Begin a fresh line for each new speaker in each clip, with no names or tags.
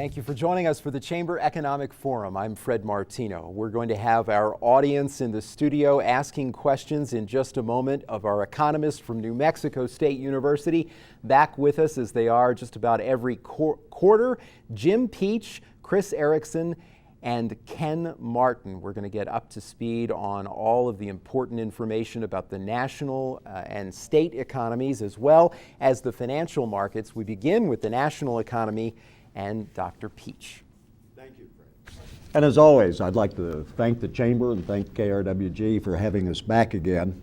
Thank you for joining us for the Chamber Economic Forum. I'm Fred Martino. We're going to have our audience in the studio asking questions in just a moment of our economists from New Mexico State University. Back with us as they are just about every quarter, Jim Peach, Chris Erickson, and Ken Martin. We're going to get up to speed on all of the important information about the national and state economies as well as the financial markets. We begin with the national economy and Dr. Peach.
Thank you, Fred. And as always, I'd like to thank the Chamber and thank KRWG for having us back again.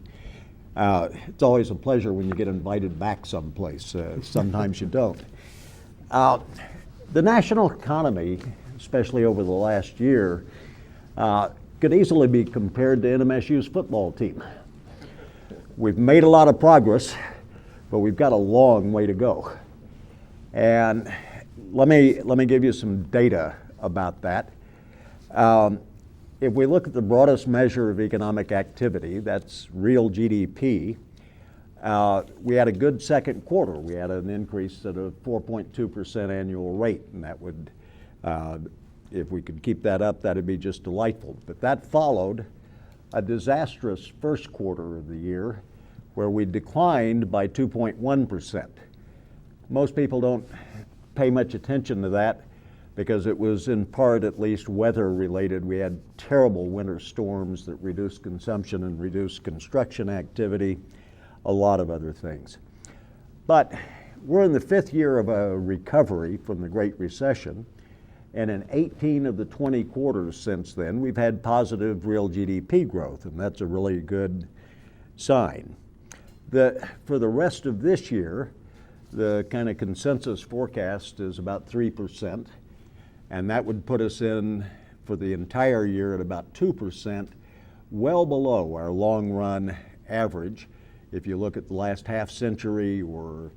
It's always a pleasure when you get invited back someplace. Sometimes you don't. The national economy, especially over the last year, could easily be compared to NMSU's football team. We've made a lot of progress, but we've got a long way to go. And let me give you some data about that. If we look at the broadest measure of economic activity, that's real GDP, we had a good second quarter. We had an increase at a 4.2% annual rate, and that would, if we could keep that up, that'd be just delightful. But that followed a disastrous first quarter of the year where we declined by 2.1%. Most people don't pay much attention to that because it was in part at least weather related. We had terrible winter storms that reduced consumption and reduced construction activity, a lot of other things. But we're in the fifth year of a recovery from the Great Recession, and in 18 of the 20 quarters since then, we've had positive real GDP growth, and that's a really good sign. For the rest of this year, the kind of consensus forecast is about 3%, and that would put us in for the entire year at about 2%, well below our long run average. If you look at the last half century or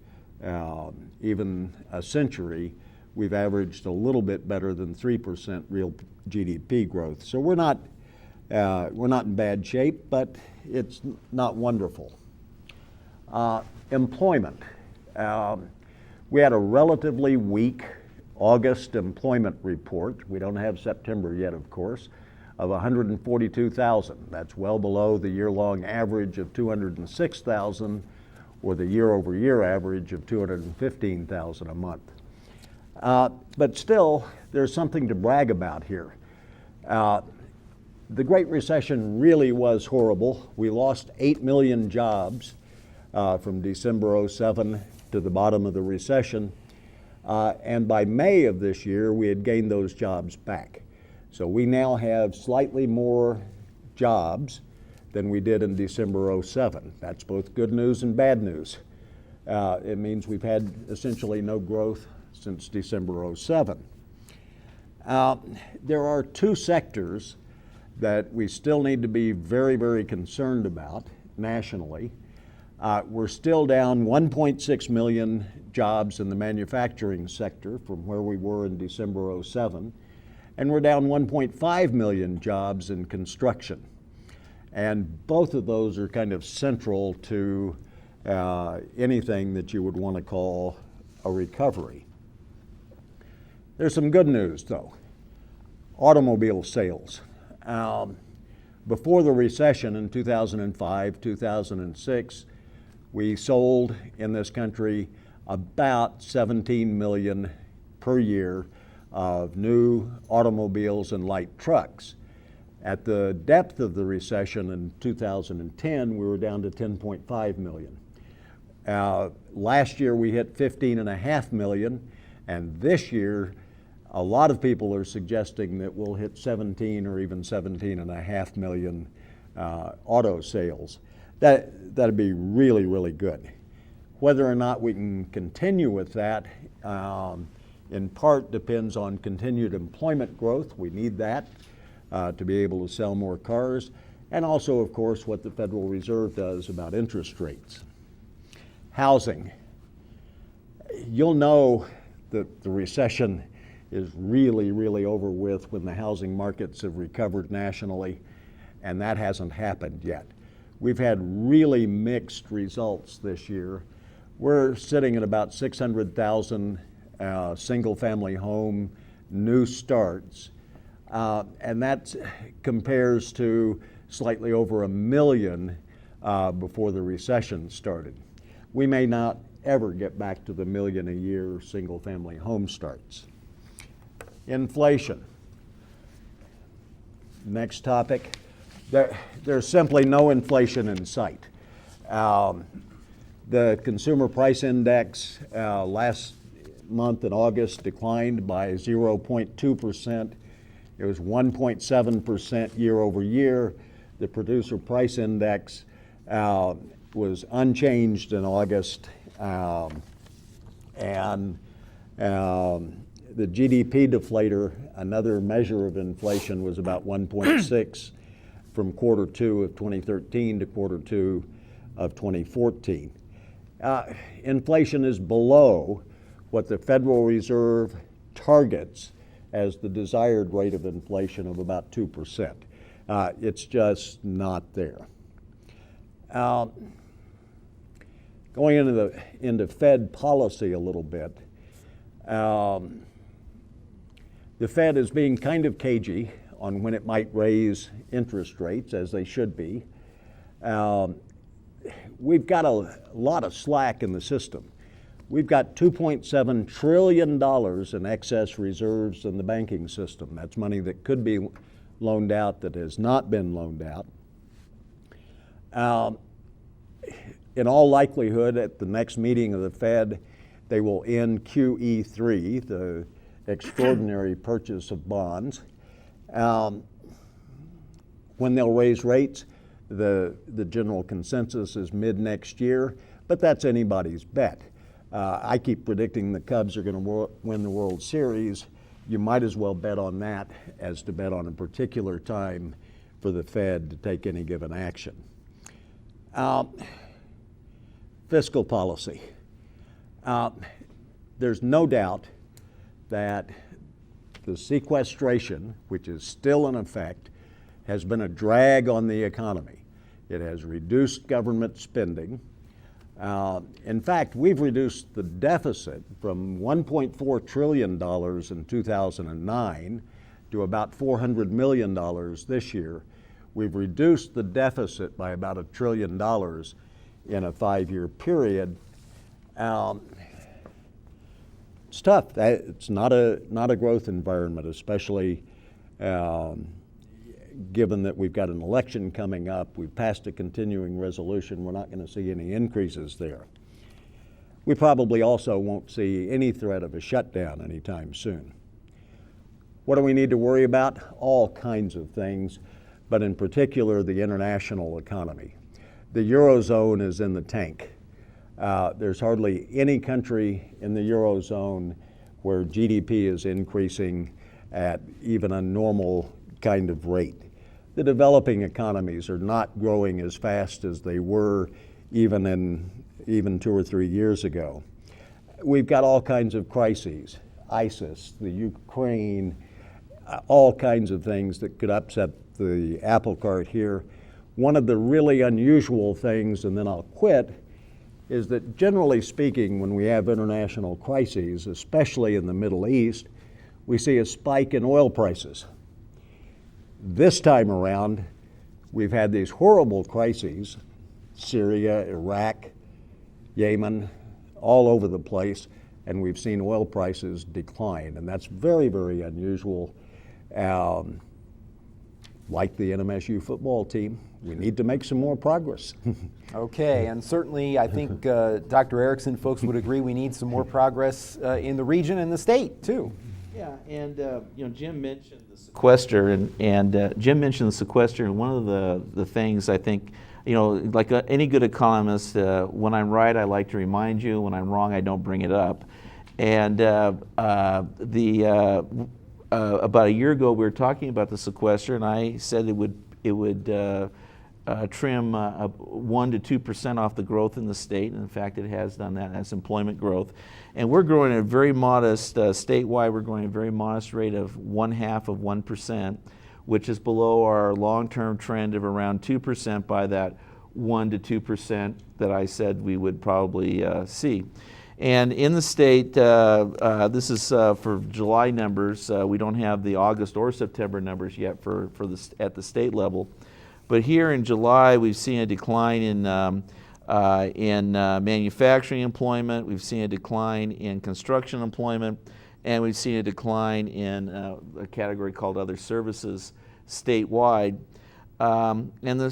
even a century, we've averaged a little bit better than 3% real GDP growth. So we're not in bad shape, but it's not wonderful. Employment. We had a relatively weak August employment report. We don't have September yet, of course, of 142,000. That's well below the year-long average of 206,000 or the year-over-year average of 215,000 a month. But still, there's something to brag about here. The Great Recession really was horrible. We lost 8 million jobs from December '07 to the bottom of the recession. And by May of this year, we had gained those jobs back. So we now have slightly more jobs than we did in December '07. That's both good news and bad news. It means we've had essentially no growth since December '07. There are two sectors that we still need to be very, very concerned about nationally. We're still down 1.6 million jobs in the manufacturing sector from where we were in December '07, and we're down 1.5 million jobs in construction. And both of those are kind of central to anything that you would want to call a recovery. There's some good news, though. Automobile sales. Before the recession in 2005, 2006, we sold in this country about 17 million per year of new automobiles and light trucks. At the depth of the recession in 2010, we were down to 10.5 million. Last year we hit 15.5 million, and this year a lot of people are suggesting that we'll hit 17 or even 17.5 million auto sales. That'd be really, really good. Whether or not we can continue with that in part depends on continued employment growth. We need that to be able to sell more cars, and also, of course, what the Federal Reserve does about interest rates. Housing. You'll know that the recession is really, really over with when the housing markets have recovered nationally, and that hasn't happened yet. We've had really mixed results this year. We're sitting at about 600,000 single-family home new starts, and that compares to slightly over 1 million before the recession started. We may not ever get back to the 1 million a year single-family home starts. Inflation. Next topic. There's simply no inflation in sight. The Consumer Price Index last month in August declined by 0.2%. It was 1.7% year over year. The Producer Price Index was unchanged in August, and the GDP deflator, another measure of inflation, was about 1.6 from quarter 2 of 2013 to quarter 2 of 2014. Inflation is below what the Federal Reserve targets as the desired rate of inflation of about 2%. It's just not there. Going into Fed policy a little bit, the Fed is being kind of cagey on when it might raise interest rates, as they should be. We've got a lot of slack in the system. We've got $2.7 trillion in excess reserves in the banking system. That's money that could be loaned out that has not been loaned out. In all likelihood, at the next meeting of the Fed, they will end QE3, the extraordinary purchase of bonds. When they'll raise rates, the general consensus is mid-next year, but that's anybody's bet. I keep predicting the Cubs are going to win the World Series. You might as well bet on that as to bet on a particular time for the Fed to take any given action. Fiscal policy. There's no doubt that the sequestration, which is still in effect, has been a drag on the economy. It has reduced government spending. In fact, we've reduced the deficit from $1.4 trillion in 2009 to about $400 million this year. We've reduced the deficit by about $1 trillion in a 5-year period. It's tough. It's not a growth environment, especially given that we've got an election coming up. We've passed a continuing resolution. We're not going to see any increases there. We probably also won't see any threat of a shutdown anytime soon. What do we need to worry about? All kinds of things, but in particular the international economy. The Eurozone is in the tank. There's hardly any country in the Eurozone where GDP is increasing at even a normal kind of rate. The developing economies are not growing as fast as they were even 2 or 3 years ago. We've got all kinds of crises, ISIS, the Ukraine, all kinds of things that could upset the apple cart here. One of the really unusual things, and then I'll quit, is that generally speaking, when we have international crises, especially in the Middle East, we see a spike in oil prices. This time around, we've had these horrible crises, Syria, Iraq, Yemen, all over the place, and we've seen oil prices decline, and that's very, very unusual. Like the NMSU football team, we need to make some more progress.
Okay, and certainly I think Dr. Erickson, folks would agree we need some more progress in the region and the state too.
Yeah, and Jim mentioned the sequester, and Jim mentioned the sequester, and one of the things I think, like any good economist, when I'm right, I like to remind you. When I'm wrong, I don't bring it up. And about a year ago, we were talking about the sequester, and I said it would trim 1% to 2% off the growth in the state. And in fact, it has done that. That's employment growth. And we're growing at a very modest, statewide, we're growing at a very modest rate of 0.5%, which is below our long-term trend of around 2% by that 1% to 2% that I said we would probably see. And in the state, this is for July numbers. We don't have the August or September numbers yet at the state level. But here in July, we've seen a decline in manufacturing employment. We've seen a decline in construction employment, and we've seen a decline in a category called other services statewide. And the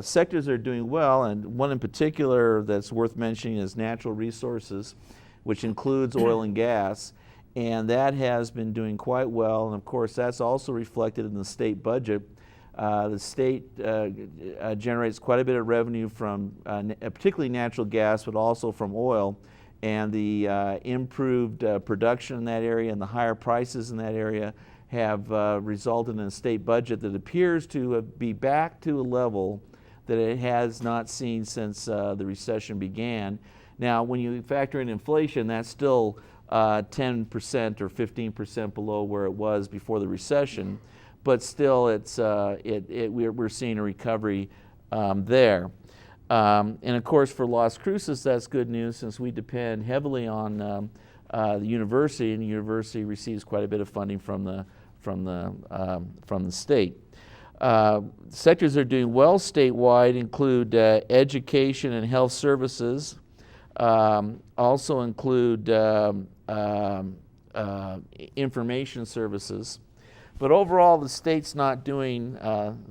sectors are doing well, and one in particular that's worth mentioning is natural resources, which includes oil and gas, and that has been doing quite well. And of course, that's also reflected in the state budget. The state generates quite a bit of revenue from particularly natural gas, but also from oil, and the improved production in that area and the higher prices in that area have resulted in a state budget that appears to be back to a level that it has not seen since the recession began. Now, when you factor in inflation, that's still 10% or 15% below where it was before the recession, but still we're seeing a recovery there. And of course, for Las Cruces, that's good news since we depend heavily on the university, and the university receives quite a bit of funding from the state. Sectors that are doing well statewide include education and health services, also include information services. But overall, the state's not doing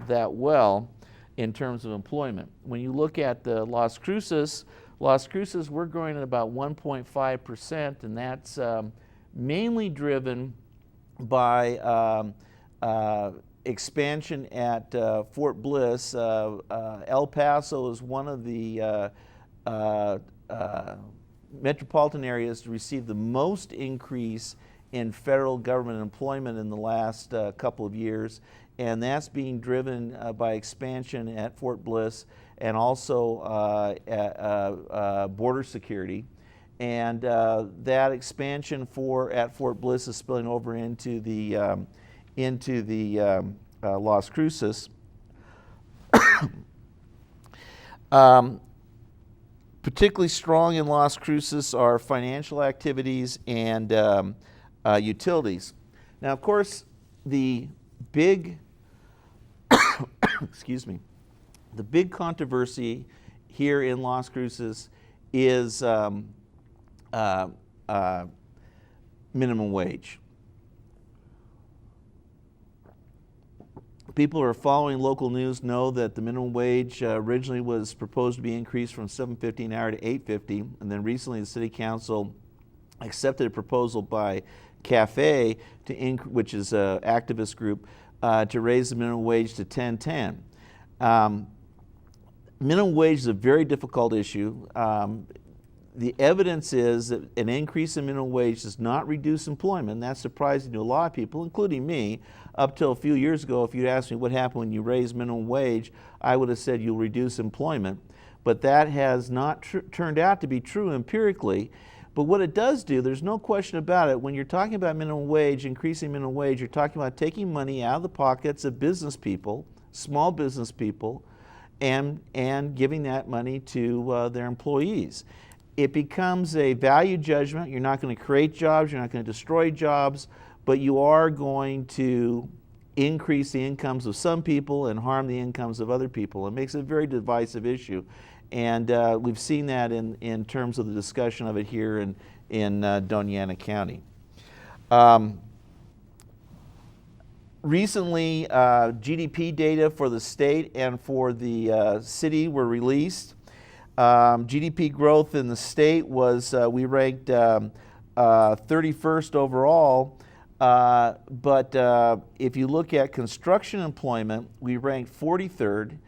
that well in terms of employment. When you look at Las Cruces, we're growing at about 1.5%, and that's mainly driven by expansion at Fort Bliss. El Paso is one of the metropolitan areas to receive the most increase in federal government employment in the last couple of years, and that's being driven by expansion at Fort Bliss and also border security. And that expansion at Fort Bliss is spilling over into the Las Cruces. Particularly strong in Las Cruces are financial activities and utilities. Now, of course, the big excuse me, the big controversy here in Las Cruces is minimum wage. People who are following local news know that the minimum wage originally was proposed to be increased from $7.50 an hour to $8.50, and then recently the City Council accepted a proposal by CAFE, which is an activist group, to raise the minimum wage to $10.10. Minimum wage is a very difficult issue. The evidence is that an increase in minimum wage does not reduce employment. That's surprising to a lot of people, including me. Up till a few years ago, if you'd asked me what happened when you raise minimum wage, I would have said you'll reduce employment. But that has not turned out to be true empirically. But what it does do, there's no question about it, when you're talking about minimum wage, increasing minimum wage, you're talking about taking money out of the pockets of business people, small business people, and giving that money to their employees. It becomes a value judgment. You're not going to create jobs, you're not going to destroy jobs, but you are going to increase the incomes of some people and harm the incomes of other people. It makes it a very divisive issue. And we've seen that in terms of the discussion of it here in Doña Ana County. Recently, GDP data for the state and for the city were released. GDP growth in the state was, we ranked 31st overall, but if you look at construction employment, we ranked 43rd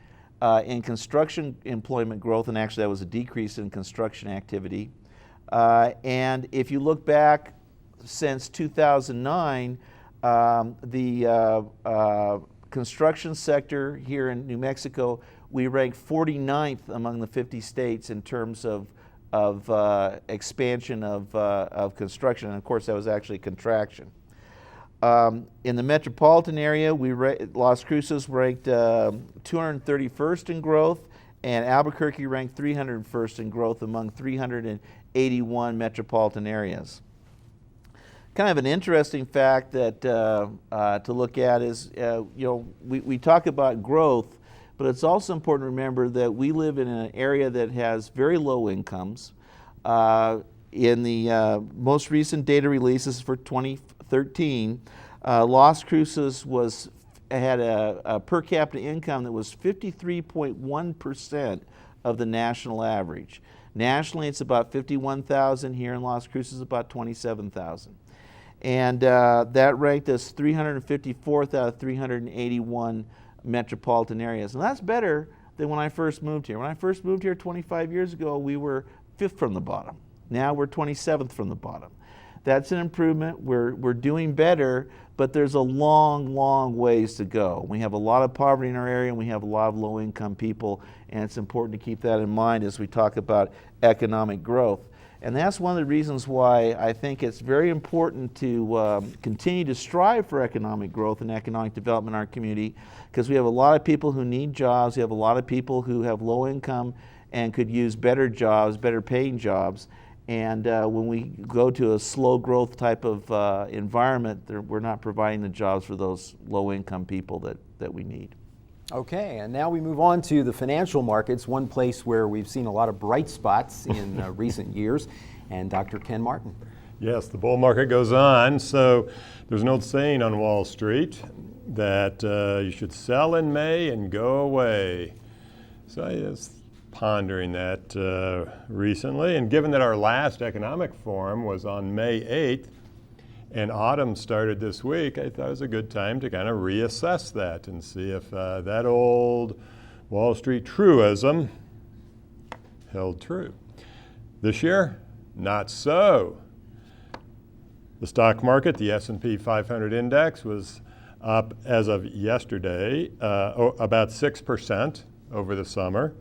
in construction employment growth, and actually that was a decrease in construction activity. And if you look back since 2009, the construction sector here in New Mexico, we ranked 49th among the 50 states in terms of expansion of construction, and of course that was actually a contraction. In the metropolitan area, Las Cruces ranked 231st in growth, and Albuquerque ranked 301st in growth among 381 metropolitan areas. Kind of an interesting fact that to look at is, we talk about growth, but it's also important to remember that we live in an area that has very low incomes. In the most recent data releases for 2013, Las Cruces had a per capita income that was 53.1% of the national average. Nationally, it's about 51,000. Here in Las Cruces, about 27,000. And that ranked us 354th out of 381 metropolitan areas. And that's better than when I first moved here. When I first moved here 25 years ago, we were 5th from the bottom. Now we're 27th from the bottom. That's an improvement. We're doing better, but there's a long, long ways to go. We have a lot of poverty in our area, and we have a lot of low-income people, and it's important to keep that in mind as we talk about economic growth. And that's one of the reasons why I think it's very important to continue to strive for economic growth and economic development in our community, because we have a lot of people who need jobs. We have a lot of people who have low income and could use better jobs, better paying jobs. And when we go to a slow growth type of environment, we're not providing the jobs for those low income people that we need.
Okay, and now we move on to the financial markets, one place where we've seen a lot of bright spots in recent years, and Dr. Ken Martin.
Yes, the bull market goes on. So there's an old saying on Wall Street that you should sell in May and go away. So I was pondering that recently, and given that our last economic forum was on May 8th, and autumn started this week, I thought it was a good time to kind of reassess that and see if that old Wall Street truism held true. This year, not so. The stock market, the S&P 500 index, was up as of yesterday about 6% over the summer,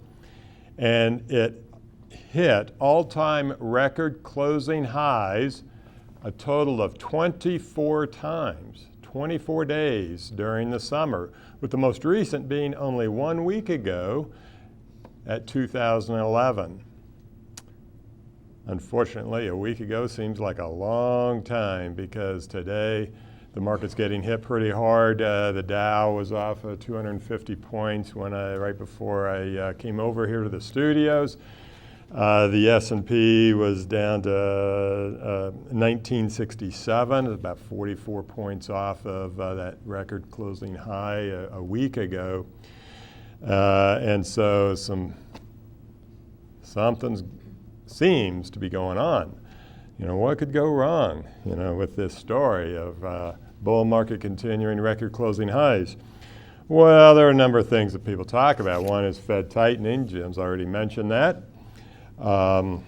and it hit all-time record closing highs a total of 24 times, 24 days during the summer, with the most recent being only 1 week ago at 2011. Unfortunately, a week ago seems like a long time, because today the market's getting hit pretty hard. The Dow was off 250 points right before I came over here to the studios. The S&P was down to 1967, about 44 points off of that record closing high a week ago. And so something seems to be going on. What could go wrong, with this story of bull market continuing record closing highs? Well, there are a number of things that people talk about. One is Fed tightening. Jim's already mentioned that. Hold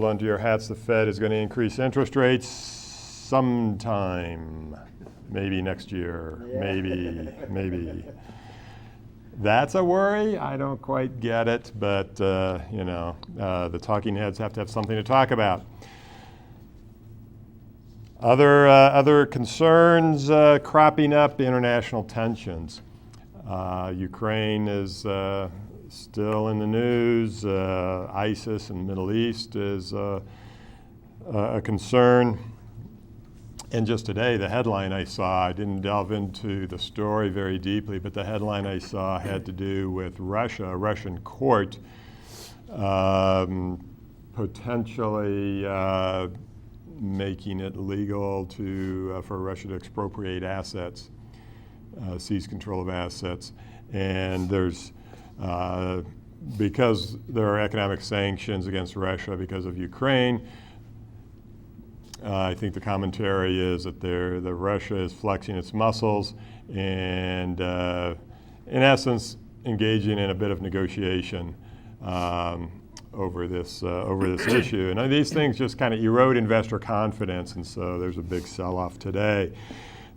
on to your hats. The Fed is going to increase interest rates sometime, maybe next year, maybe. That's a worry. I don't quite get it, but the talking heads have to have something to talk about. Other concerns cropping up: international tensions. Ukraine is still in the news. ISIS in the Middle East is a concern. And just today, the headline I saw, I didn't delve into the story very deeply, but the headline I saw had to do with Russia, a Russian court potentially making it legal for Russia to expropriate assets, seize control of assets. And there's because there are economic sanctions against Russia because of Ukraine, I think the commentary is that Russia is flexing its muscles and, in essence, engaging in a bit of negotiation over this issue. And these things just kind of erode investor confidence, and so there's a big sell-off today.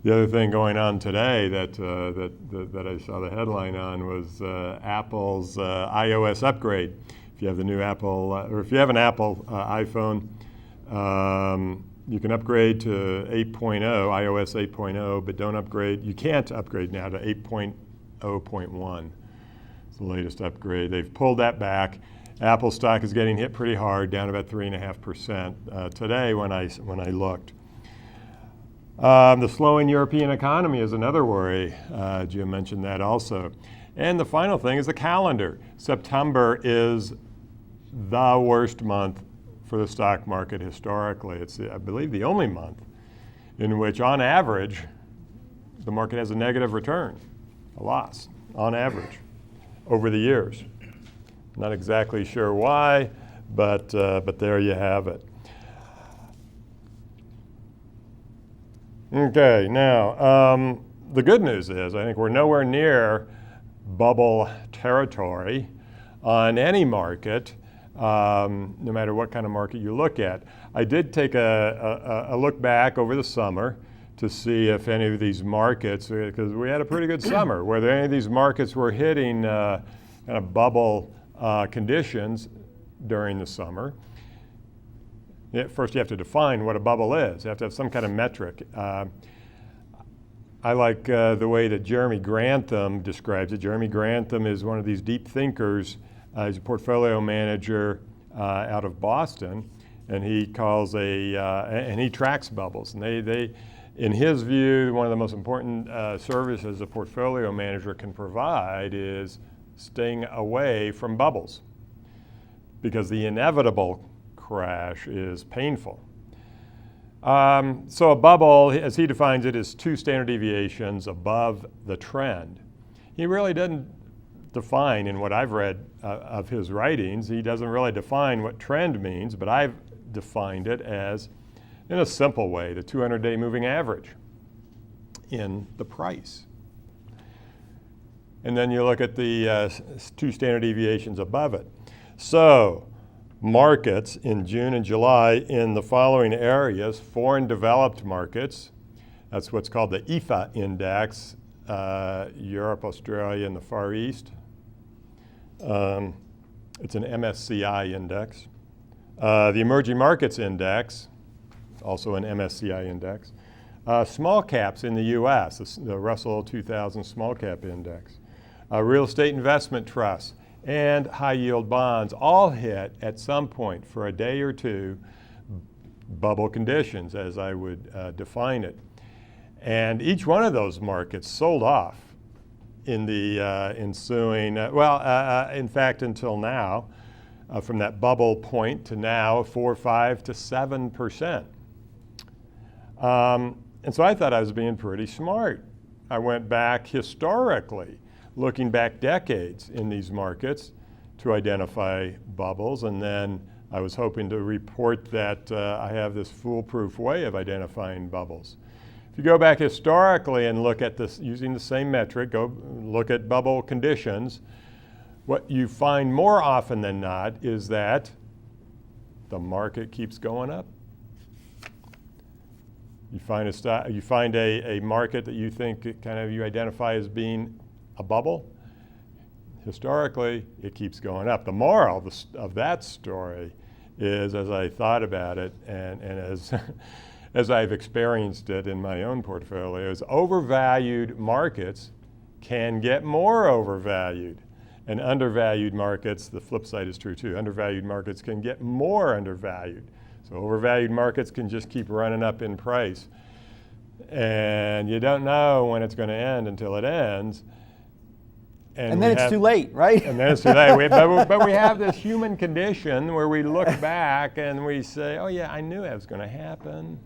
The other thing going on today that I saw the headline on was Apple's iOS upgrade. If you have the new Apple, or if you have an Apple iPhone, you can upgrade to 8.0, iOS 8.0, but don't upgrade. You can't upgrade now to 8.0.1. It's the latest upgrade. They've pulled that back. Apple stock is getting hit pretty hard, down about 3.5% today when I looked. The slowing European economy is another worry. Jim mentioned that also. And the final thing is the calendar. September is the worst month for the stock market historically. It's, I believe, the only month in which, on average, the market has a negative return, a loss, on average, over the years. Not exactly sure why, but there you have it. Okay, now, the good news is I think we're nowhere near bubble territory on any market, no matter what kind of market you look at. I did take a look back over the summer to see if any of these markets, because we had a pretty good summer, whether any of these markets were hitting kind of bubble conditions during the summer. First, you have to define what a bubble is. You have to have some kind of metric. I like the way that Jeremy Grantham describes it. Jeremy Grantham is one of these deep thinkers. He's a portfolio manager out of Boston, and he calls and he tracks bubbles. And they, in his view, one of the most important services a portfolio manager can provide is staying away from bubbles, because the inevitable crash is painful. So a bubble, as he defines it, is 2 standard deviations above the trend. He really doesn't define, in what I've read of his writings, he doesn't really define what trend means, but I've defined it as, in a simple way, the 200-day moving average in the price. And then you look at the 2 standard deviations above it. So markets in June and July in the following areas: foreign developed markets, that's what's called the IFA index, Europe, Australia, and the Far East. It's an MSCI index. The emerging markets index, also an MSCI index. Small caps in the US, the Russell 2000 small cap index. Real estate investment trusts and high yield bonds all hit at some point for a day or two bubble conditions, as I would define it. And each one of those markets sold off in the ensuing, in fact, until now, from that bubble point to now, 4, 5 to 7%. And so I thought I was being pretty smart. I went back historically, looking back decades in these markets to identify bubbles, and then I was hoping to report that I have this foolproof way of identifying bubbles. If you go back historically and look at this using the same metric, go look at bubble conditions, what you find more often than not is that the market keeps going up. You find a market that you think you identify as being a bubble. Historically, it keeps going up. The moral of that story is, as I thought about it, and as I've experienced it in my own portfolios, overvalued markets can get more overvalued. And undervalued markets, the flip side is true too, undervalued markets can get more undervalued. So overvalued markets can just keep running up in price. And you don't know when it's going to end until it ends.
And then it's too late, right?
And then it's too late. But we have this human condition where we look back and we say, oh yeah, I knew that was going to happen.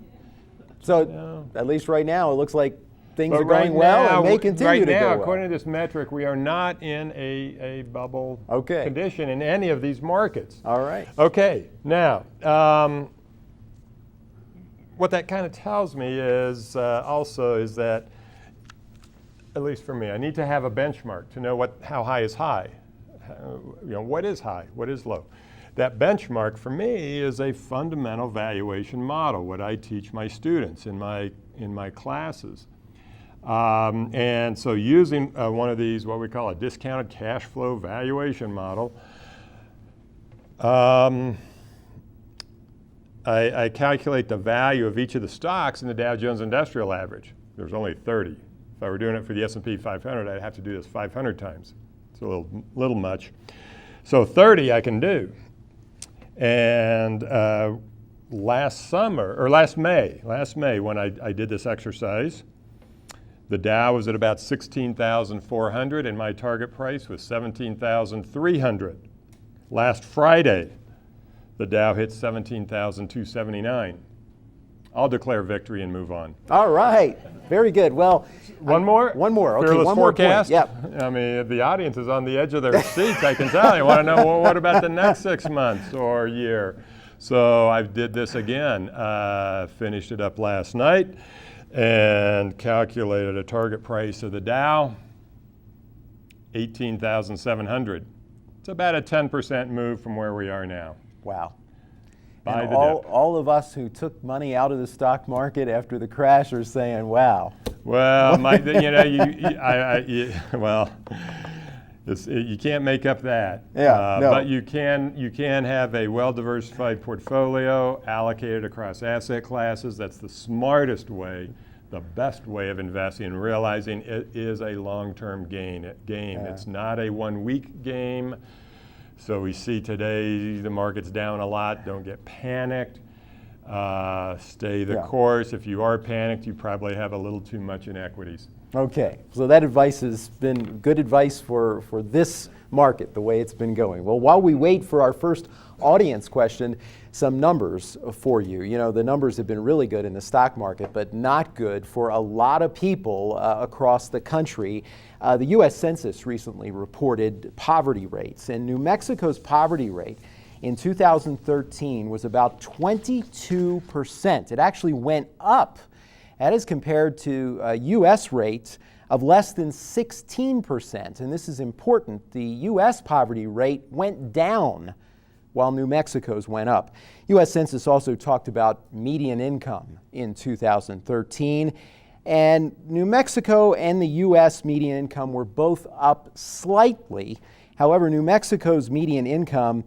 So at least right now, it looks like things are going well and may continue to go well.
Right now, according to this metric, we are not in a bubble condition in any of these markets.
All right.
Okay, now, what that kind of tells me is also is that, at least for me, I need to have a benchmark to know how high is high. What is high? What is low? That benchmark for me is a fundamental valuation model, what I teach my students in my classes. And so using one of these, what we call a discounted cash flow valuation model, I calculate the value of each of the stocks in the Dow Jones Industrial Average. There's only 30. If I were doing it for the S&P 500, I'd have to do this 500 times. It's a little much. So 30 I can do. And last May when I did this exercise, the Dow was at about 16,400 and my target price was 17,300. Last Friday, the Dow hit 17,279. I'll declare victory and move on.
All right. Very good. Well,
One more?
One more. Okay,
Fearless
one more point.
forecast?
Yep.
I mean, the audience is on the edge of their seats, I can tell. You want to know, well, what about the next 6 months or year? So I did this again. Finished it up last night and calculated a target price of the Dow, 18,700. It's about a 10% move from where we are now.
Wow.
Buy
And
the dip.
all of us who took money out of the stock market after the crash are saying, wow.
Well, you can't make up that.
Yeah, no.
But you can have a well-diversified portfolio allocated across asset classes. That's the smartest way, the best way of investing and realizing it is a long-term game. It's not a one-week game. So we see today the market's down a lot. Don't get panicked. Stay the course. If you are panicked, you probably have a little too much in equities.
Okay, so that advice has been good advice for this market, the way it's been going. Well, while we wait for our first audience question, some numbers for you. You know, the numbers have been really good in the stock market, but not good for a lot of people across the country. The U.S. Census recently reported poverty rates, and New Mexico's poverty rate in 2013 was about 22%. It actually went up. That is compared to a U.S. rate of less than 16%. And this is important. The U.S. poverty rate went down while New Mexico's went up. U.S. Census also talked about median income in 2013. And New Mexico and the U.S. median income were both up slightly. However, New Mexico's median income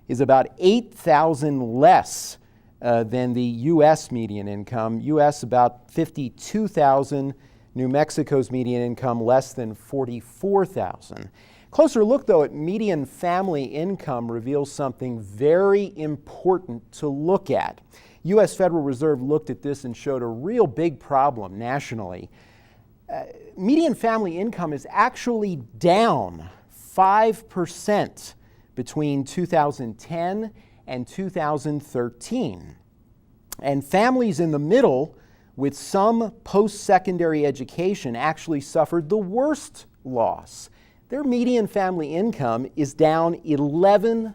is about $8,000 less than the U.S. median income. U.S. about $52,000. New Mexico's median income less than $44,000. Closer look, though, at median family income reveals something very important to look at. U.S. Federal Reserve looked at this and showed a real big problem nationally. Median family income is actually down 5% between 2010 and 2013. And families in the middle with some post-secondary education actually suffered the worst loss. Their median family income is down 11%.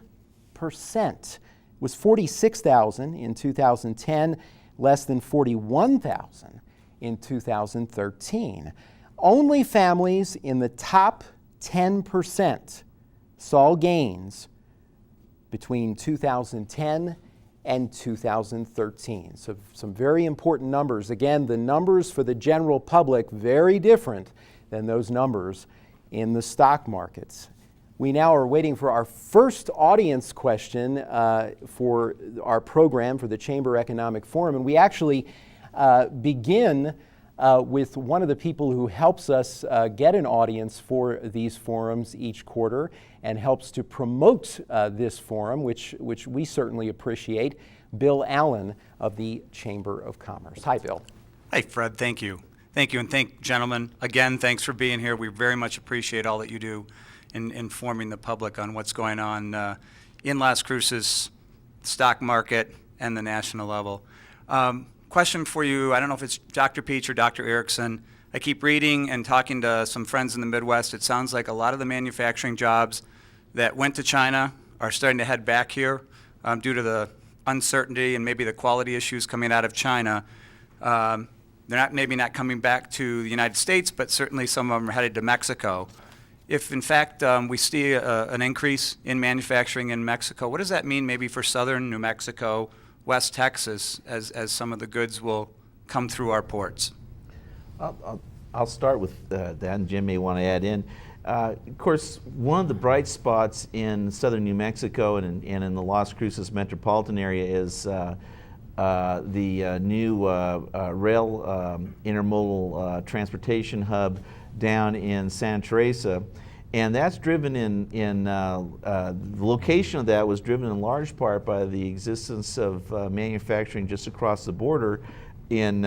It was $46,000 in 2010, less than $41,000 in 2013. Only families in the top 10% saw gains between 2010 and 2013. So some very important numbers. Again, the numbers for the general public very different than those numbers in the stock markets. We now are waiting for our first audience question for our program for the Chamber Economic Forum. And we actually begin with one of the people who helps us get an audience for these forums each quarter and helps to promote this forum, which we certainly appreciate, Bill Allen of the Chamber of Commerce. Hi, Bill.
Hi, Fred. Thank you. Thank you, and gentlemen, again, thanks for being here. We very much appreciate all that you do in informing the public on what's going on in Las Cruces, stock market, and the national level. Question for you, I don't know if it's Dr. Peach or Dr. Erickson. I keep reading and talking to some friends in the Midwest. It sounds like a lot of the manufacturing jobs that went to China are starting to head back here due to the uncertainty and maybe the quality issues coming out of China. They're maybe not coming back to the United States, but certainly some of them are headed to Mexico. If, in fact, we see an increase in manufacturing in Mexico, what does that mean maybe for southern New Mexico, West Texas, as some of the goods will come through our ports?
I'll start with that, and Jim may want to add in. Of course, one of the bright spots in southern New Mexico and in the Las Cruces metropolitan area is the new rail intermodal transportation hub down in Santa Teresa. And that's driven the location of that was driven in large part by the existence of manufacturing just across the border in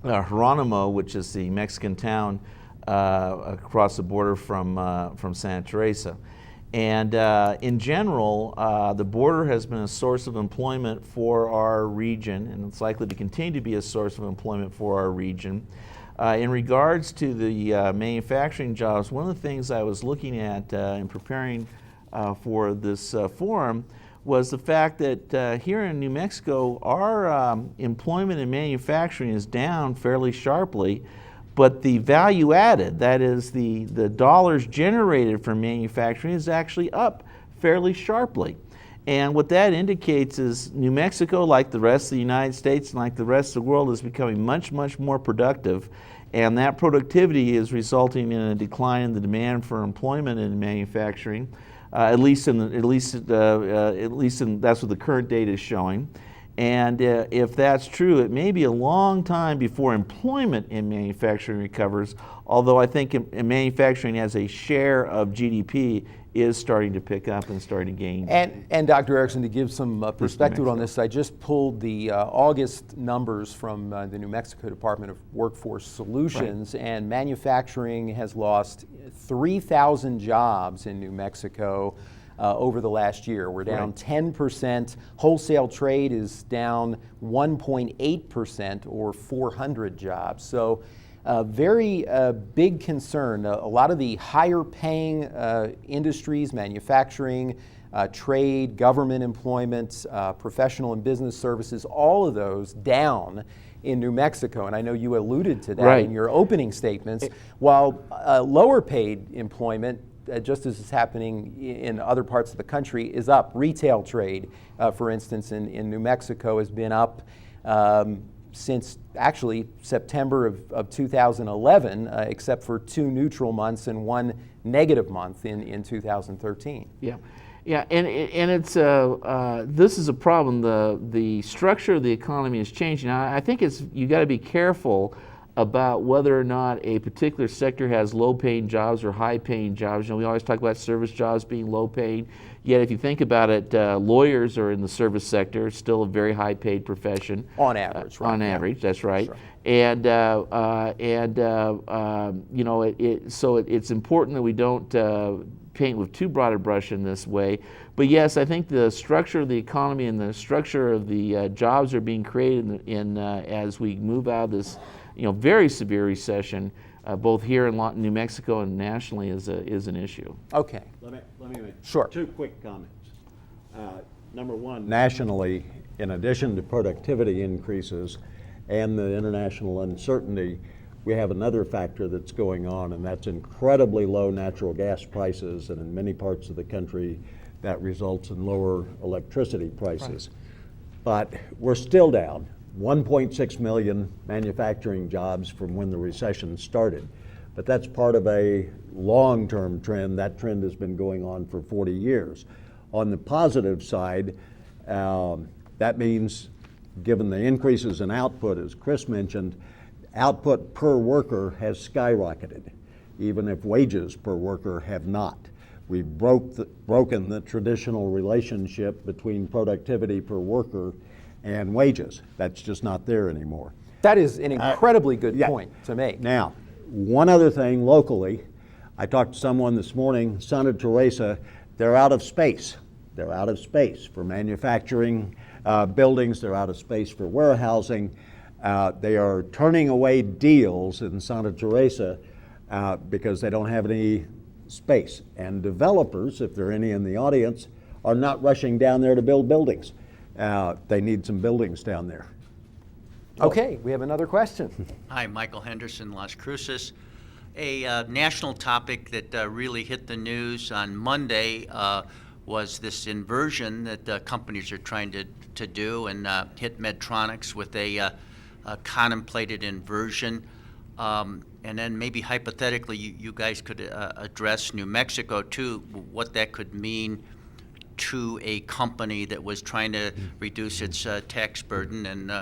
Geronimo, which is the Mexican town across the border from Santa Teresa. And in general, the border has been a source of employment for our region, and it's likely to continue to be a source of employment for our region. In regards to the manufacturing jobs, one of the things I was looking at in preparing for this forum was the fact that here in New Mexico, our employment in manufacturing is down fairly sharply, but the value added, that is the dollars generated from manufacturing, is actually up fairly sharply. And what that indicates is New Mexico, like the rest of the United States and like the rest of the world, is becoming much, much more productive. And that productivity is resulting in a decline in the demand for employment in manufacturing. At least that's what the current data is showing. And if that's true, it may be a long time before employment in manufacturing recovers, although I think in manufacturing as a share of GDP is starting to pick up and starting to gain.
And Dr. Erickson, to give some perspective on this, I just pulled the August numbers from the New Mexico Department of Workforce Solutions, right. And manufacturing has lost 3,000 jobs in New Mexico over the last year. We're down right. 10%. Wholesale trade is down 1.8%, or 400 jobs. So very big concern. A lot of the higher paying industries, manufacturing, trade, government employment, professional and business services, all of those down in New Mexico. And I know you alluded to that right. in your opening statements, while lower paid employment, just as is happening in other parts of the country, is up. Retail trade, for instance, in New Mexico has been up since actually September of 2011, except for 2 neutral months and 1 negative month in 2013.
Yeah, yeah, and it's this is a problem. The structure of the economy is changing. I think you got to be careful about whether or not a particular sector has low-paying jobs or high-paying jobs. You know, we always talk about service jobs being low-paying. Yet, if you think about it, lawyers are in the service sector. It's still a very high-paid profession.
On average, right?
On average,
yeah.
that's right.
Sure.
And you know, so it's important that we don't paint with too broad a brush in this way. But yes, I think the structure of the economy and the structure of the jobs are being created in as we move out of this, you know, very severe recession, both here in New Mexico and nationally, is an issue.
Okay.
Let me make
sure.
2 quick comments. Number one, nationally, in addition to productivity increases and the international uncertainty, we have another factor that's going on, and that's incredibly low natural gas prices, and in many parts of the country, that results in lower electricity prices. Right. But we're still down 1.6 million manufacturing jobs from when the recession started. But that's part of a long-term trend. That trend has been going on for 40 years. On the positive side, that means, given the increases in output, as Chris mentioned, output per worker has skyrocketed, even if wages per worker have not. We've broken the traditional relationship between productivity per worker and wages. That's just not there anymore.
That is an incredibly good point to make.
Now, one other thing locally, I talked to someone this morning, Santa Teresa, they're out of space. They're out of space for manufacturing buildings, they're out of space for warehousing. They are turning away deals in Santa Teresa because they don't have any space. And developers, if there are any in the audience, are not rushing down there to build buildings. They need some buildings down there.
Okay, we have another question.
Hi, Michael Henderson, Las Cruces. A national topic that really hit the news on Monday was this inversion that companies are trying to do, and hit Medtronics with a contemplated inversion. And then maybe hypothetically, you guys could address New Mexico too, what that could mean to a company that was trying to reduce its tax burden, and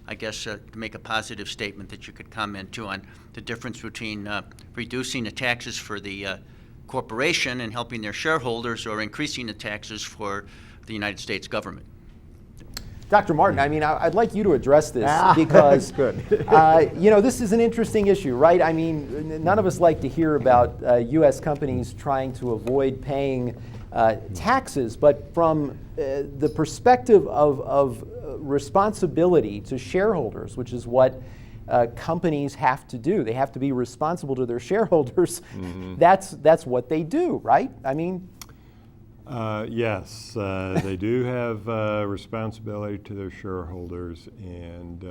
I guess to make a positive statement that you could comment too on the difference between reducing the taxes for the corporation and helping their shareholders or increasing the taxes for the United States government.
Dr. Martin, I mean, I'd like you to address this because,
good.
you know, this is an interesting issue, right? I mean, none of us like to hear about U.S. companies trying to avoid paying taxes, but from the perspective of responsibility to shareholders, which is what companies have to do. They have to be responsible to their shareholders. Mm-hmm. That's what they do, right? I mean,
yes, they do have responsibility to their shareholders, and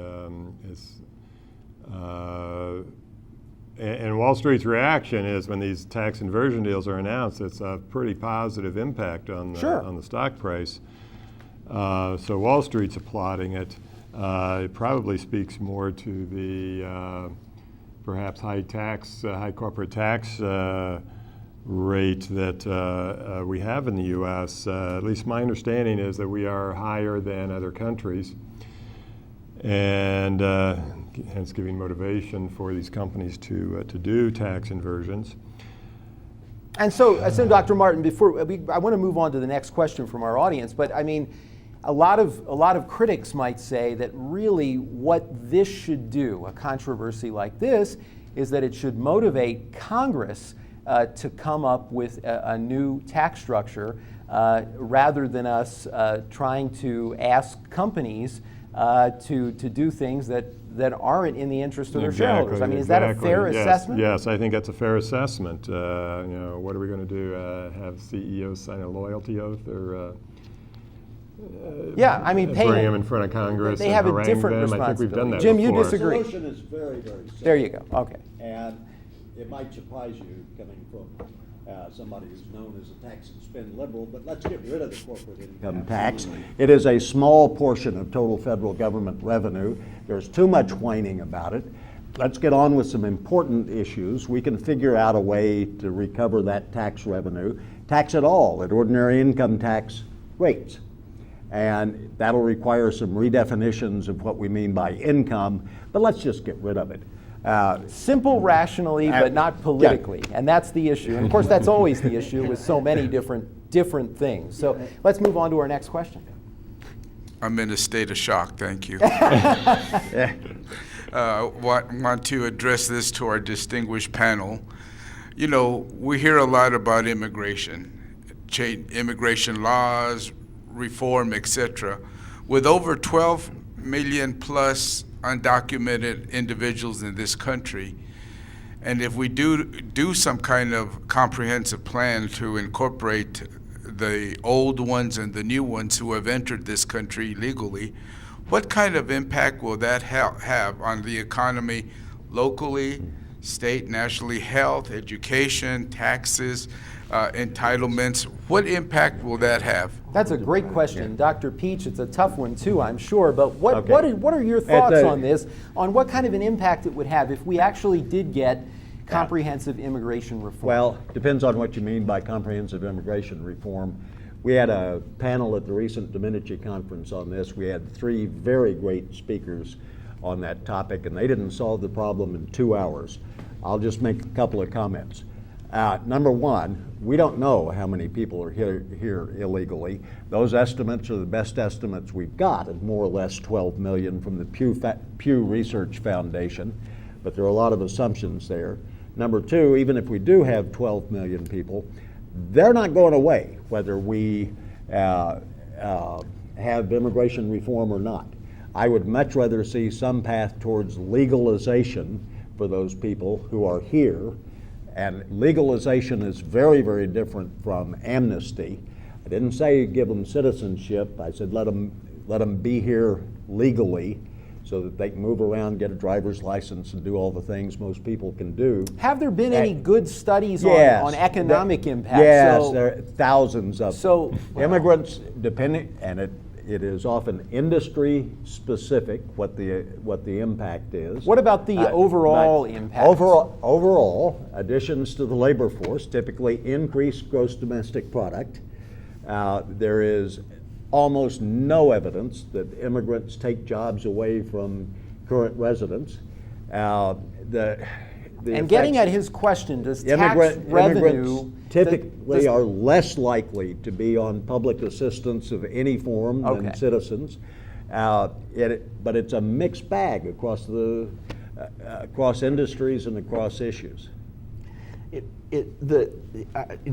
and Wall Street's reaction is when these tax inversion deals are announced, it's a pretty positive impact on the stock price. So Wall Street's applauding it. It probably speaks more to the perhaps high corporate tax rate that we have in the U.S. At least my understanding is that we are higher than other countries, and hence giving motivation for these companies to do tax inversions.
And so Dr. Martin, I want to move on to the next question from our audience, but I mean, a lot of critics might say that really what this should do, a controversy like this, is that it should motivate Congress to come up with a new tax structure rather than us trying to ask companies to do things that aren't in the interest of their shareholders. I mean, is that a fair assessment?
Yes, I think that's a fair assessment. You know, what are we going to do? Have CEOs sign a loyalty oath, or
yeah, I mean,
bring them in front of Congress?
They have
and
a different
them? I think we've done that
Jim,
before.
you disagree?
The solution is very, very simple.
There you go. Okay.
And it might surprise you coming from somebody who's known as a tax and spend liberal, but let's get rid of the corporate income tax. It is a small portion of total federal government revenue. There's too much whining about it. Let's get on with some important issues. We can figure out a way to recover that tax revenue, tax it all at ordinary income tax rates. And that'll require some redefinitions of what we mean by income, but let's just get rid of it.
Simple rationally, but not politically, and that's the issue. And of course, that's always the issue with so many different things. So let's move on to our next question.
I'm in a state of shock, thank you. Want to address this to our distinguished panel. You know, we hear a lot about immigration laws, reform, etc. With over 12 million plus undocumented individuals in this country, and if we do some kind of comprehensive plan to incorporate the old ones and the new ones who have entered this country legally, what kind of impact will that have on the economy locally, state, nationally, health, education, taxes, entitlements? What impact will that have?
That's a great question. Dr. Peach, it's a tough one too, I'm sure, but what are your thoughts on this, on what kind of an impact it would have if we actually did get comprehensive immigration reform?
Well, depends on what you mean by comprehensive immigration reform. We had a panel at the recent Dominici conference on this. We had 3 very great speakers on that topic, and they didn't solve the problem in 2 hours. I'll just make a couple of comments. Number one, we don't know how many people are here illegally. Those estimates are the best estimates we've got, at more or less 12 million from the Pew Research Foundation, but there are a lot of assumptions there. Number two, even if we do have 12 million people, they're not going away, whether we have immigration reform or not. I would much rather see some path towards legalization for those people who are here. And legalization is very, very different from amnesty. I didn't say give them citizenship. I said let them be here legally so that they can move around, get a driver's license, and do all the things most people can do.
Have there been any good studies on economic impact?
Yes, there are thousands of them. Immigrants, depending, and it is often industry specific what the impact is.
What about the overall impact?
Overall, additions to the labor force typically increase gross domestic product. There is almost no evidence that immigrants take jobs away from current residents.
And getting at his question, does tax revenue
typically are less likely to be on public assistance of any form than
Okay.
citizens. But it's a mixed bag across industries and across issues.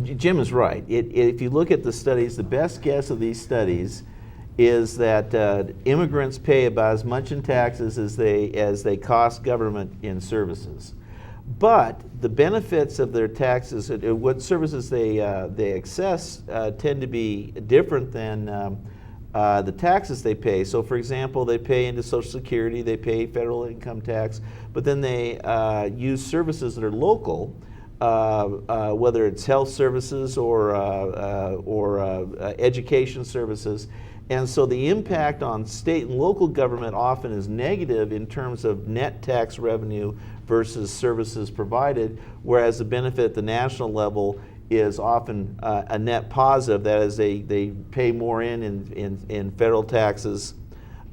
Jim is right. If you look at the studies, the best guess of these studies is that immigrants pay about as much in taxes as they cost government in services. But the benefits of their taxes, what services they access, tend to be different than the taxes they pay. So, for example, they pay into Social Security, they pay federal income tax, but then they use services that are local, whether it's health services or education services. And so the impact on state and local government often is negative in terms of net tax revenue versus services provided, whereas the benefit at the national level is often a net positive. That is, they pay more in federal taxes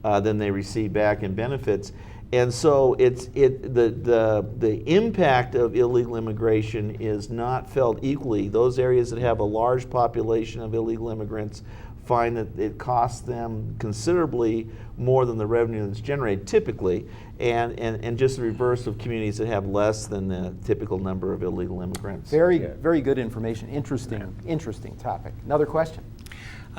than they receive back in benefits. And so the impact of illegal immigration is not felt equally. Those areas that have a large population of illegal immigrants find that it costs them considerably more than the revenue that's generated typically, and just the reverse of communities that have less than the typical number of illegal immigrants.
Very good information. Interesting topic. Another question?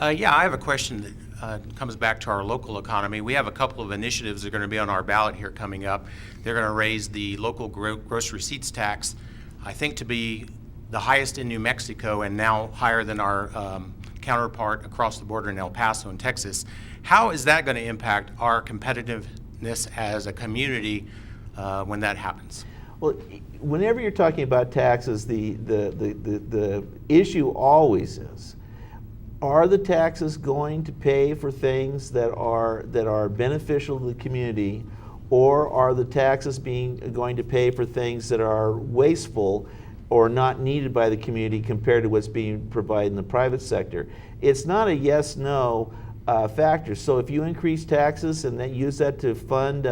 Yeah, I have a question that comes back to our local economy. We have a couple of initiatives that are going to be on our ballot here coming up. They're going to raise the local gross receipts tax, I think, to be the highest in New Mexico and now higher than our counterpart across the border in El Paso in Texas. How is that going to impact our competitiveness as a community when that happens?
Well, whenever you're talking about taxes, the issue always is, are the taxes going to pay for things that are beneficial to the community, or are the taxes going to pay for things that are wasteful or not needed by the community compared to what's being provided in the private sector? It's not a yes-no factor. So if you increase taxes and then use that to fund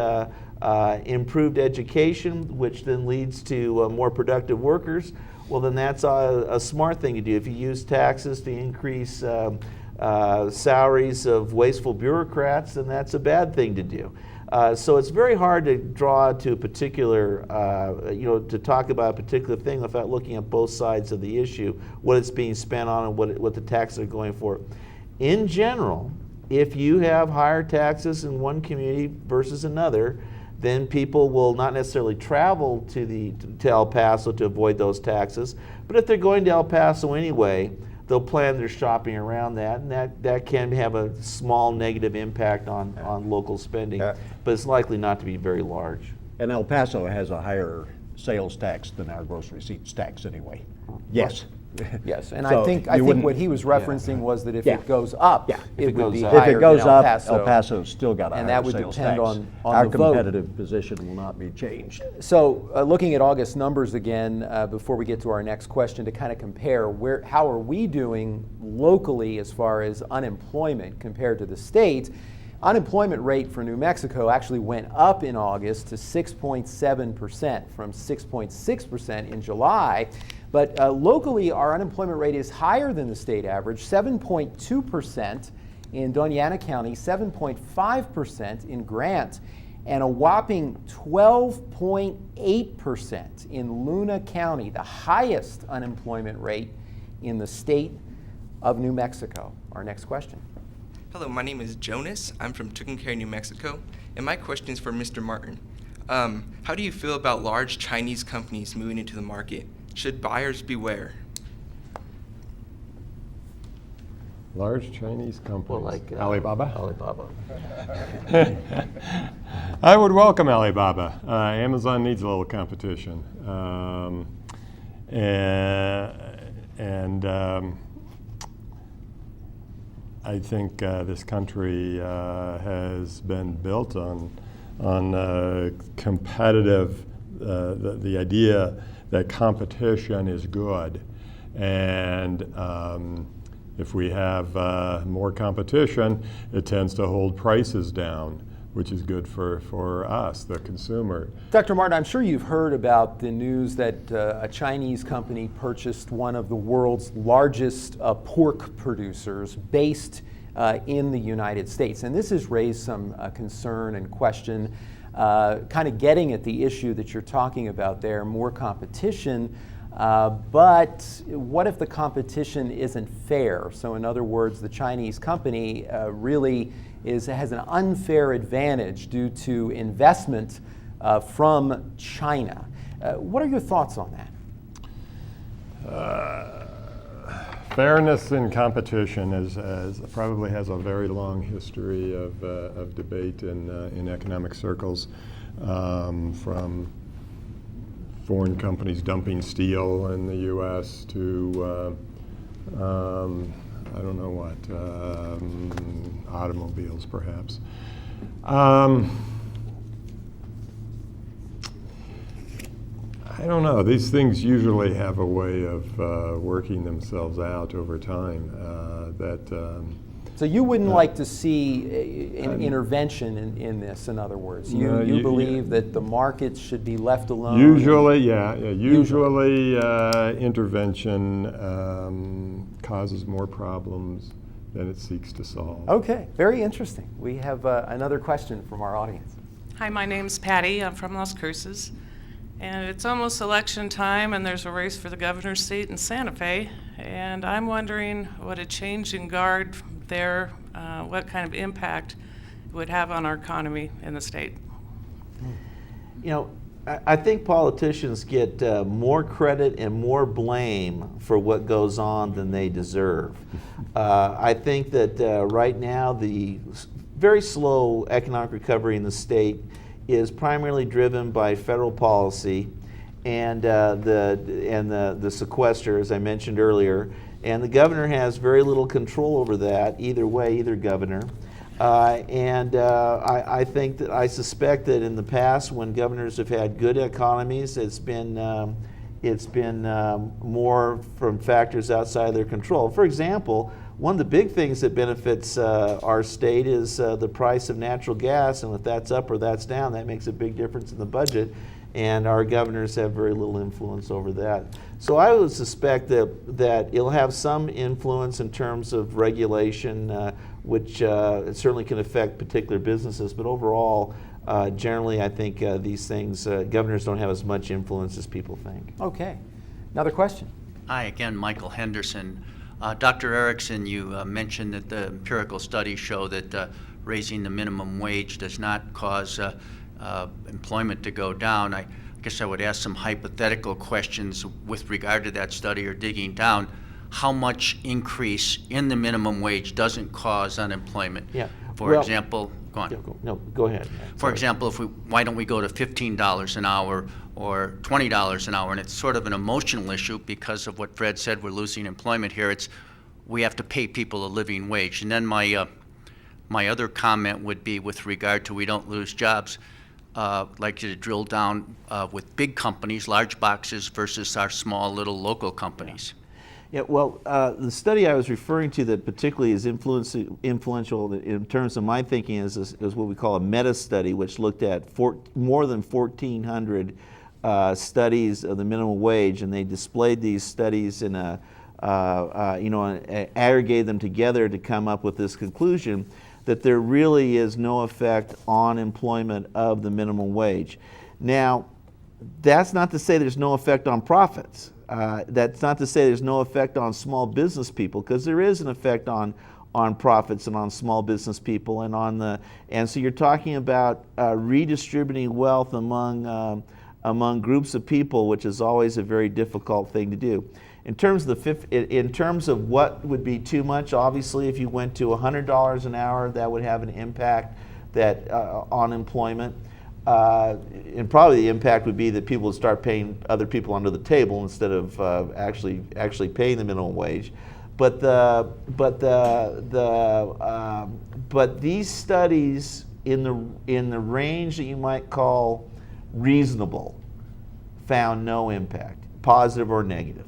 improved education, which then leads to more productive workers, well, then that's a smart thing to do. If you use taxes to increase salaries of wasteful bureaucrats, then that's a bad thing to do. So it's very hard to draw to a particular, to talk about a particular thing without looking at both sides of the issue, what it's being spent on and what the taxes are going for. In general, if you have higher taxes in one community versus another, then people will not necessarily travel to El Paso to avoid those taxes. But if they're going to El Paso anyway, they'll plan their shopping around that, and that can have a small negative impact on local spending, but it's likely not to be very large.
And El Paso has a higher sales tax than our gross receipts tax anyway. Yes.
Yes, and
So
I think
you wouldn't-
what he was referencing was that if
Yeah.
it goes up,
Yeah.
it would be
If
higher
If it goes
than El
up,
Paso.
El Paso's still got a
And
higher
that would
sales
depend
tax.
on
Our
the vote.
competitive position will not be changed.
So looking at August numbers again, before we get to our next question, to kind of compare how are we doing locally as far as unemployment compared to the states. Unemployment rate for New Mexico actually went up in August to 6.7% from 6.6% in July. But locally, our unemployment rate is higher than the state average, 7.2% in Doña Ana County, 7.5% in Grant, and a whopping 12.8% in Luna County, the highest unemployment rate in the state of New Mexico. Our next question.
Hello, my name is Jonas. I'm from Tucumcari, New Mexico, and my question is for Mr. Martin. How do you feel about large Chinese companies moving into the market? Should buyers beware?
Large Chinese companies.
Well, like
Alibaba?
Alibaba.
I would welcome Alibaba. Amazon needs a little competition. I think this country has been built on competitive, the idea that competition is good. And if we have more competition, it tends to hold prices down. which is good for us, the consumer.
Dr. Martin, I'm sure you've heard about the news that a Chinese company purchased one of the world's largest pork producers based in the United States. And this has raised some concern and question, kind of getting at the issue that you're talking about there, more competition. But what if the competition isn't fair? So in other words, the Chinese company really has an unfair advantage due to investment from China. What are your thoughts on that?
Fairness in competition probably has a very long history of debate in economic circles, from foreign companies dumping steel in the U.S. to I don't know what, automobiles perhaps. I don't know. These things usually have a way of working themselves out over time.
So you wouldn't like to see an intervention in this, in other words. You believe that the markets should be left alone?
Usually, Usually intervention causes more problems than it seeks to solve.
Okay, very interesting. We have another question from our audience.
Hi, my name's Patty. I'm from Las Cruces. And it's almost election time, and there's a race for the governor's seat in Santa Fe. And I'm wondering what a change in guard there, what kind of impact it would have on our economy in the state.
You know, I think politicians get more credit and more blame for what goes on than they deserve. I think that right now the very slow economic recovery in the state is primarily driven by federal policy and the sequester, as I mentioned earlier, and the governor has very little control over that either way, either governor. I think that I suspect that in the past, when governors have had good economies, it's been more from factors outside their control. For example, one of the big things that benefits our state is the price of natural gas, and if that's up or that's down, that makes a big difference in the budget, and our governors have very little influence over that. So I would suspect that it'll have some influence in terms of regulation, which certainly can affect particular businesses, but overall, generally I think these things, governors don't have as much influence as people think.
Okay, another question.
Hi, again, Michael Henderson. Dr. Erickson, you mentioned that the empirical studies show that raising the minimum wage does not cause employment to go down. I guess I would ask some hypothetical questions with regard to that study, or digging down. How much increase in the minimum wage doesn't cause unemployment?
Yeah.
For example, go on.
Yeah, go ahead.
For example, why don't we go to $15 an hour or $20 an hour? And it's sort of an emotional issue because of what Fred said, we're losing employment here. We have to pay people a living wage. And then my other comment would be with regard to we don't lose jobs. I'd like you to drill down with big companies, large boxes versus our small little local companies.
Yeah, well, the study I was referring to that particularly is influential in terms of my thinking is what we call a meta study, which looked at more than 1,400 studies of the minimum wage, and they displayed these studies in aggregated them together to come up with this conclusion that there really is no effect on employment of the minimum wage. Now, that's not to say there's no effect on profits. That's not to say there's no effect on small business people, because there is an effect on profits and on small business people, and so you're talking about redistributing wealth among groups of people, which is always a very difficult thing to do. In terms of what would be too much, obviously, if you went to $100 an hour, that would have an impact on employment. And probably the impact would be that people would start paying other people under the table instead of actually paying the minimum wage. But these studies in the range that you might call reasonable found no impact, positive or negative.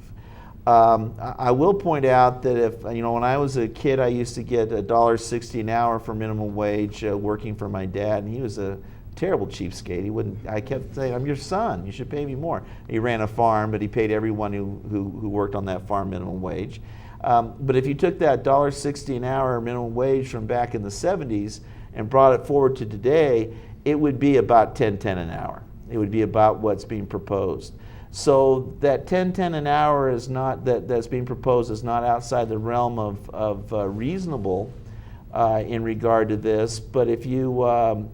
I will point out that if, when I was a kid, I used to get $1.60 an hour for minimum wage working for my dad, and he was a terrible cheapskate. I kept saying, I'm your son, you should pay me more. He ran a farm, but he paid everyone who worked on that farm minimum wage. But if you took that $1.60 an hour minimum wage from back in the 70s and brought it forward to today, it would be about $10.10 an hour. It would be about what's being proposed. So that $10.10 an hour is not that's being proposed is not outside the realm of reasonable in regard to this. But if you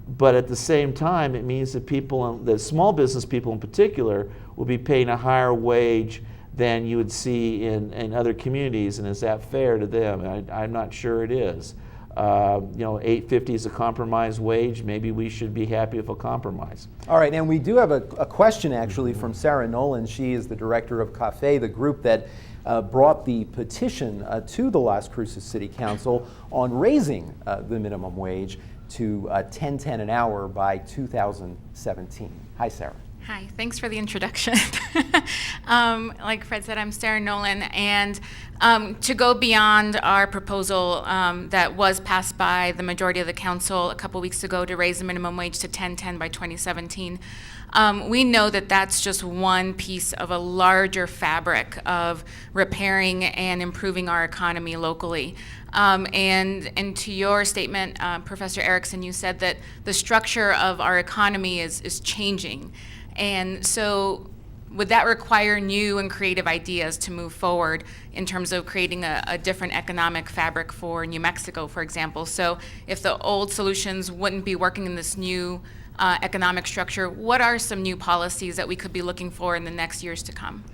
but at the same time, it means that small business people in particular will be paying a higher wage than you would see in other communities. And is that fair to them? I'm not sure it is. $8.50 is a compromise wage. Maybe we should be happy with a compromise.
All right, and we do have a question actually from Sarah Nolan. She is the director of CAFE, the group that brought the petition to the Las Cruces City Council on raising the minimum wage to $10.10 an hour by 2017. Hi, Sarah.
Hi, thanks for the introduction. Like Fred said, I'm Sarah Nolan, and to go beyond our proposal that was passed by the majority of the council a couple weeks ago to raise the minimum wage to $10.10 by 2017, we know that that's just one piece of a larger fabric of repairing and improving our economy locally. And to your statement, Professor Erickson, you said that the structure of our economy is changing. And so would that require new and creative ideas to move forward in terms of creating a different economic fabric for New Mexico, for example? So if the old solutions wouldn't be working in this new economic structure, what are some new policies that we could be looking for in the next years to come?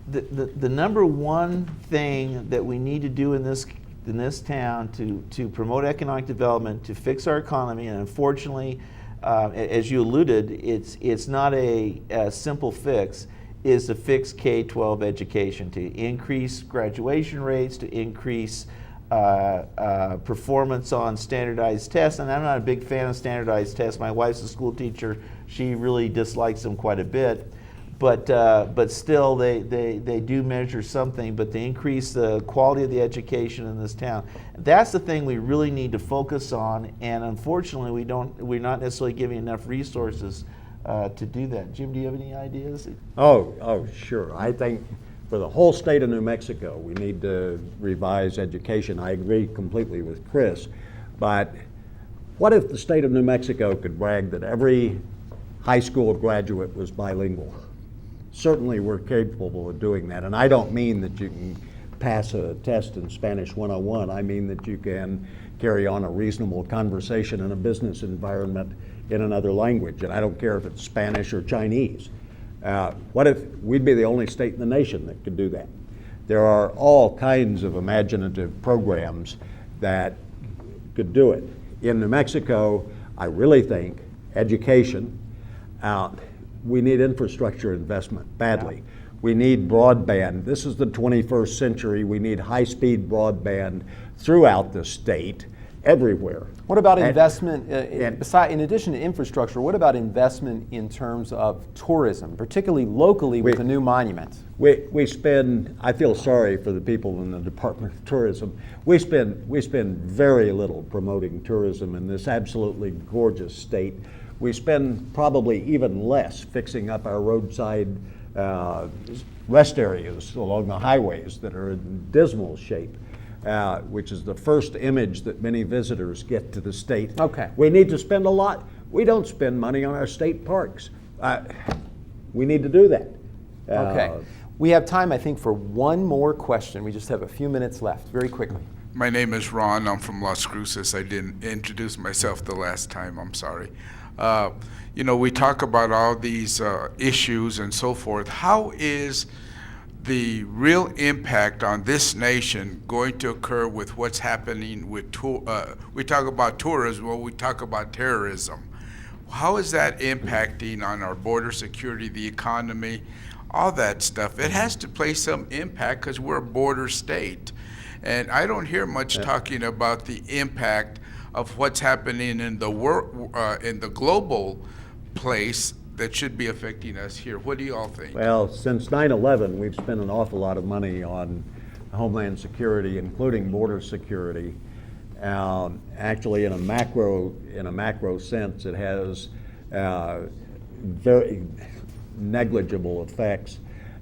The number one thing that we need to do in this town to promote economic development, to fix our economy, and unfortunately, as you alluded, it's not a simple fix, is to fix K-12 education, to increase graduation rates, to increase performance on standardized tests. And I'm not a big fan of standardized tests. My wife's a school teacher. She really dislikes them quite a bit. But still, they do measure something, but they increase the quality of the education in this town. That's the thing we really need to focus on, and unfortunately, we're not necessarily giving enough resources to do that. Jim, do you have any ideas?
Oh, sure. I think for the whole state of New Mexico, we need to revise education. I agree completely with Chris, but what if the state of New Mexico could brag that every high school graduate was bilingual? Certainly we're capable of doing that, and I don't mean that you can pass a test in Spanish 101. I mean that you can carry on a reasonable conversation in a business environment in another language, and I don't care if it's Spanish or Chinese. What if we'd be the only state in the nation that could do that? There are all kinds of imaginative programs that could do it. In New Mexico, I really think education, we need infrastructure investment badly. We need broadband. This is the 21st century. We need high-speed broadband throughout the state, everywhere.
What about investment, in addition to infrastructure, what about investment in terms of tourism, particularly locally with a new monument?
We spend, I feel sorry for the people in the Department of Tourism. We spend very little promoting tourism in this absolutely gorgeous state. We spend probably even less fixing up our roadside rest areas along the highways that are in dismal shape, which is the first image that many visitors get to the state.
Okay.
We need to spend a lot. We don't spend money on our state parks. We need to do that.
Okay. We have time, I think, for one more question. We just have a few minutes left, very quickly.
My name is Ron. I'm from Las Cruces. I didn't introduce myself the last time. I'm sorry. We talk about all these issues and so forth. How is the real impact on this nation going to occur with what's happening with we talk about tourism, well, we talk about terrorism. How is that impacting on our border security, the economy, all that stuff? It has to play some impact because we're a border state. And I don't hear much talking about the impact of what's happening in the world, in the global place that should be affecting us here? What do you all think?
Well, since 9/11, we've spent an awful lot of money on homeland security, including border security. Actually, in a macro sense, it has very negligible effects.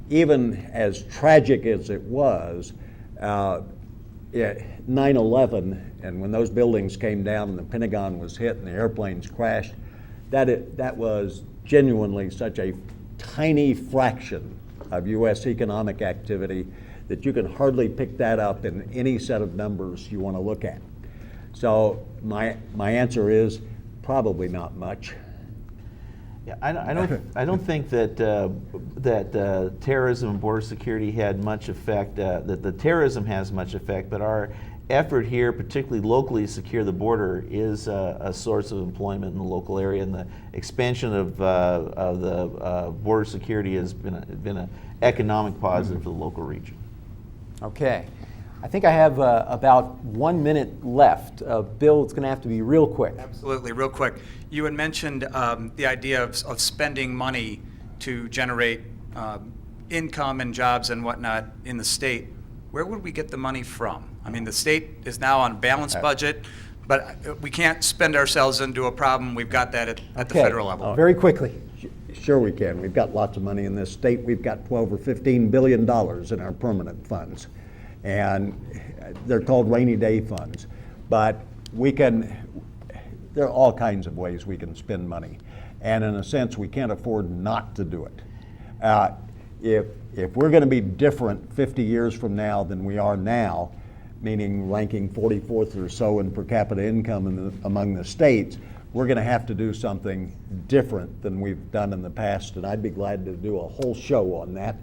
Even as tragic as it was, 9/11, and when those buildings came down and the Pentagon was hit and the airplanes crashed, that was genuinely such a tiny fraction of U.S. economic activity that you can hardly pick that up in any set of numbers you want to look at. So my answer is probably not much.
Yeah, I don't think that terrorism and border security had much effect. That the terrorism has much effect, but our effort here, particularly locally, to secure the border, is a source of employment in the local area, and the expansion of the border security has been an economic positive for the local region.
Okay. I think I have about 1 minute left. Bill, it's going to have to be real quick.
Absolutely, real quick. You had mentioned the idea of spending money to generate income and jobs and whatnot in the state. Where would we get the money from? I mean, the state is now on a balanced budget, but we can't spend ourselves into a problem. We've got that at the federal level.
Very quickly.
Sure we can. We've got lots of money in this state. We've got $12 or $15 billion in our permanent funds. And they're called rainy day funds. But there are all kinds of ways we can spend money. And in a sense, we can't afford not to do it. If we're going to be different 50 years from now than we are now, meaning ranking 44th or so in per capita income among the states, we're going to have to do something different than we've done in the past, and I'd be glad to do a whole show on that.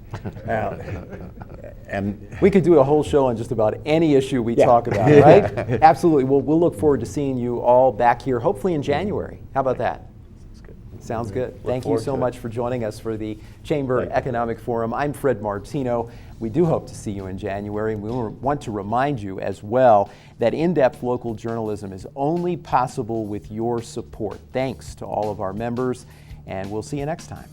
And
we could do a whole show on just about any issue we talk about, right? Absolutely. Well, we'll look forward to seeing you all back here, hopefully in January. How about that? Sounds good. Thank you so much for joining us for the Chamber Economic Forum. I'm Fred Martino. We do hope to see you in January, and we want to remind you as well that in-depth local journalism is only possible with your support. Thanks to all of our members, and we'll see you next time.